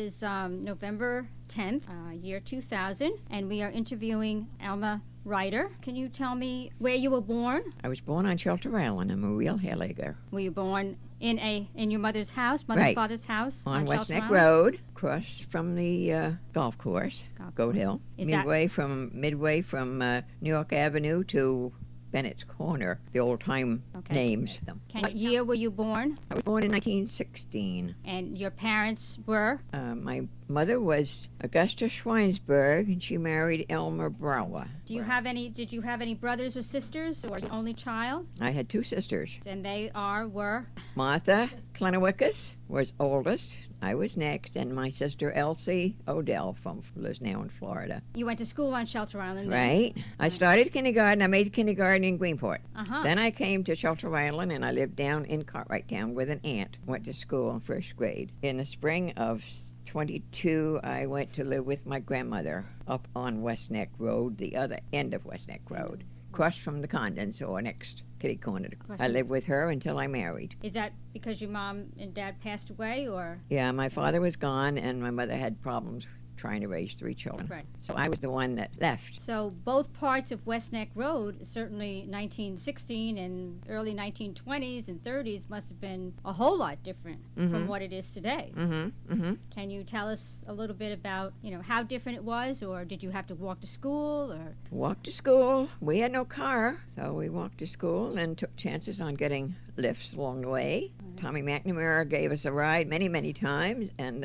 is November 10th, year 2000, and we are interviewing Alma Ryder. Can you tell me where you were born? I was born on Shelter Island. I'm a real Helliger. Were you born in your mother's house, Right. father's house? On West Shelter Neck Island? Road, across from the golf course, Goat Hill. Is that- Midway from New York Avenue to Bennett's Corner, the old-time Okay. names. What year were you born? I was born in 1916. And your parents were? My mother was Augusta Schweinsberg, and she married Elmer Brower. Did you have any brothers or sisters, or your only child? I had two sisters. And they were? Martha Klenowickus was oldest. I was next, and my sister Elsie Odell lives now in Florida. You went to school on Shelter Island, then? Right. I started kindergarten. I made kindergarten in Greenport. Uh-huh. Then I came to Shelter Island, and I lived down in Cartwright Town with an aunt. Went to school in first grade. In the spring of 22, I went to live with my grandmother up on West Neck Road, the other end of West Neck Road, across from the Condons, or next kitty corner. I lived with her until I married. Is that because your mom and dad passed away, or? Yeah, my father was gone, and my mother had problems trying to raise three children. Right. So I was the one that left. So both parts of West Neck Road, certainly 1916 and early 1920s and 30s, must have been a whole lot different from what it is today. Can you tell us a little bit about, how different it was, or did you have to walk to school, or? Walked to school. We had no car, so we walked to school and took chances on getting lifts along the way. Tommy McNamara gave us a ride many, many times, and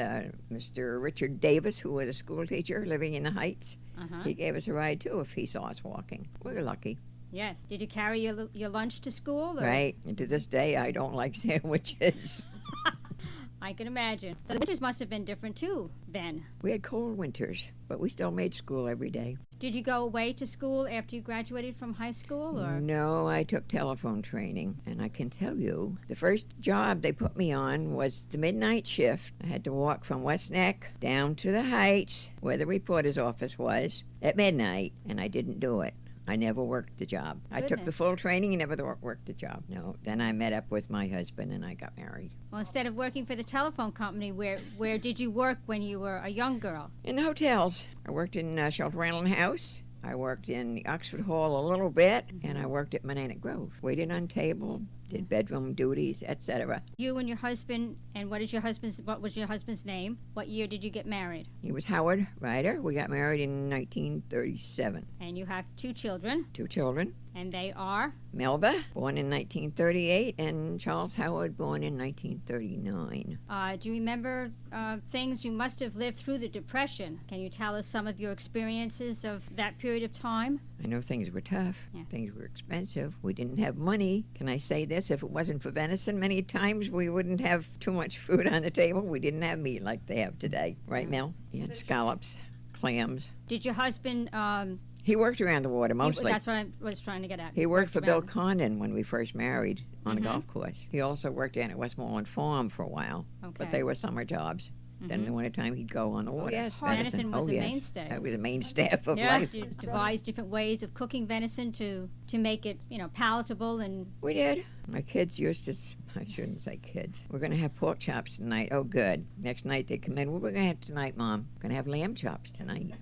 Mr. Richard Davis, who was a school teacher living in the Heights, he gave us a ride too if he saw us walking. We were lucky. Yes. Did you carry your lunch to school? Or? Right. And to this day, I don't like sandwiches. I can imagine. The winters must have been different too then. We had cold winters, but we still made school every day. Did you go away to school after you graduated from high school, or? No, I took telephone training, and I can tell you, the first job they put me on was the midnight shift. I had to walk from West Neck down to the Heights, where the reporter's office was, at midnight, and I didn't do it. I never worked the job. I took the full training and never worked the job. No. Then I met up with my husband and I got married. Well, instead of working for the telephone company, where did you work when you were a young girl? In the hotels. I worked in Shelter Island House. I worked in the Oxford Hall a little bit, and I worked at Monadnock Grove. Waited on table, did bedroom duties, etc. You and your husband, and what was your husband's name? What year did you get married? He was Howard Ryder. We got married in 1937. And you have two children. Two children. And they are? Melba, born in 1938, and Charles Howard, born in 1939. Do you remember things? You must have lived through the Depression. Can you tell us some of your experiences of that period of time? I know things were tough. Yeah. Things were expensive. We didn't have money. Can I say this? If it wasn't for venison, many times we wouldn't have too much food on the table. We didn't have meat like they have today. Right, Mel? You had scallops, clams. Did your husband... He worked around the water mostly. That's what I was trying to get at. He worked for Bill Condon when we first married on a golf course. He also worked down at Westmoreland Farm for a while, but they were summer jobs. Then in the wintertime, he'd go on the water. Yes, venison was a mainstay. That was a mainstay of life. You devised different ways of cooking venison to make it, palatable and... We did. My kids used to... I shouldn't say kids. We're going to have pork chops tonight. Oh, good. Next night they come in. What are we going to have tonight, Mom? We're going to have lamb chops tonight.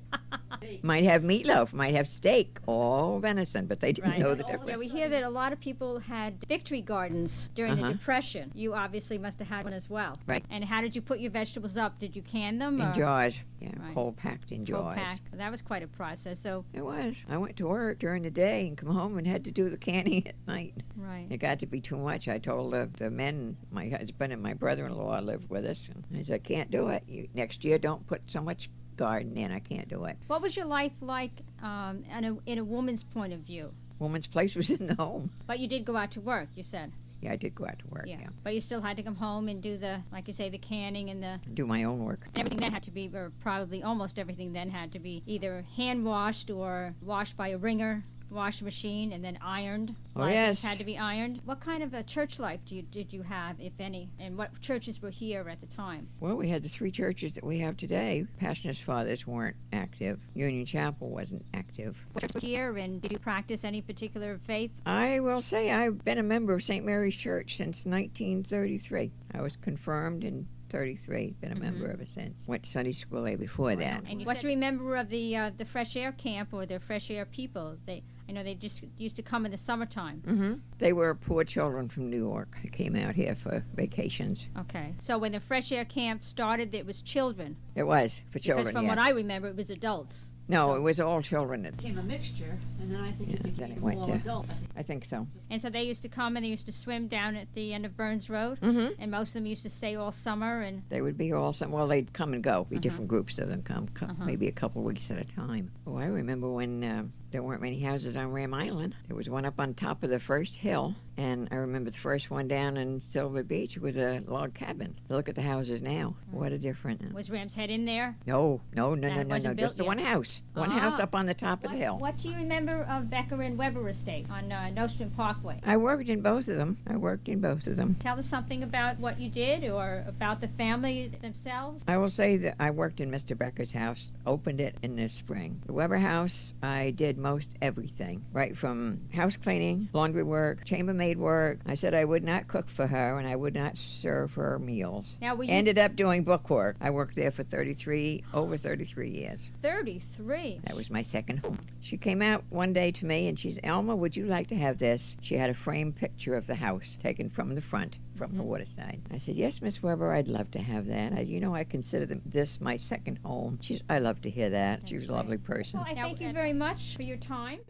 Might have meatloaf, might have steak, all venison, but they didn't know the difference. Yeah, we hear that a lot of people had victory gardens during the Depression. You obviously must have had one as well. Right. And how did you put your vegetables up? Did you can them? In jars. Yeah, cold packed in jars. Cold packed. That was quite a process. So it was. I went to work during the day and come home and had to do the canning at night. Right. It got to be too much. I told the men, my husband and my brother-in-law lived with us, and I said, I can't do it. Next year, don't put so much garden in. I can't do it. What was your life like in a woman's point of view? Woman's place was in the home. But you did go out to work, you said. Yeah, I did go out to work, yeah. But you still had to come home and do the, like you say, the canning and the... Do my own work. Everything then had to be, or probably almost everything then had to be either hand-washed or washed by a wringer, wash machine, and then ironed. Oh, yes. Had to be ironed. What kind of a church life did you have, if any? And what churches were here at the time? Well, we had the three churches that we have today. Passionist Fathers weren't active. Union Chapel wasn't active. What churches were here, and did you practice any particular faith? I will say I've been a member of St. Mary's Church since 1933. I was confirmed in 33. Been a member ever since. Went to Sunday school there before that. And what do you remember of the fresh air camp or the fresh air people? I know they just used to come in the summertime. They were poor children from New York. They came out here for vacations. Okay. So when the fresh air camp started, it was children. It was for children, Because from yes. what I remember, it was adults. No, it was all children. It became a mixture, and then I think it Then became it went all to- adults. I think so. And so they used to come and they used to swim down at the end of Burns Road. And most of them used to stay all summer. And They would be all some. Well, they'd come and go. Be different groups of them come, maybe a couple weeks at a time. Oh, I remember when there weren't many houses on Ram Island. There was one up on top of the first hill, and I remember the first one down in Silver Beach was a log cabin. Look at the houses now. What a difference! was Ram's Head in there? No. That wasn't built Just the yet. one house. One house up on the top of the hill. What do you remember of Becker and Weber Estate on Nostrum Parkway? I worked in both of them. Tell us something about what you did or about the family themselves. I will say that I worked in Mr. Becker's house, opened it in the spring. The Weber house, I did most everything, right from house cleaning, laundry work, chambermaid work. I said I would not cook for her and I would not serve her meals. Now, were you Ended up doing book work. I worked there for over 33 years. 33? That was my second home. She came out one day to me and she said, Elma, would you like to have this? She had a framed picture of the house taken from the front, from the waterside. I said, yes, Miss Weber, I'd love to have that. I consider this my second home. I love to hear that. She was a lovely person. Well, I thank you very much for your time.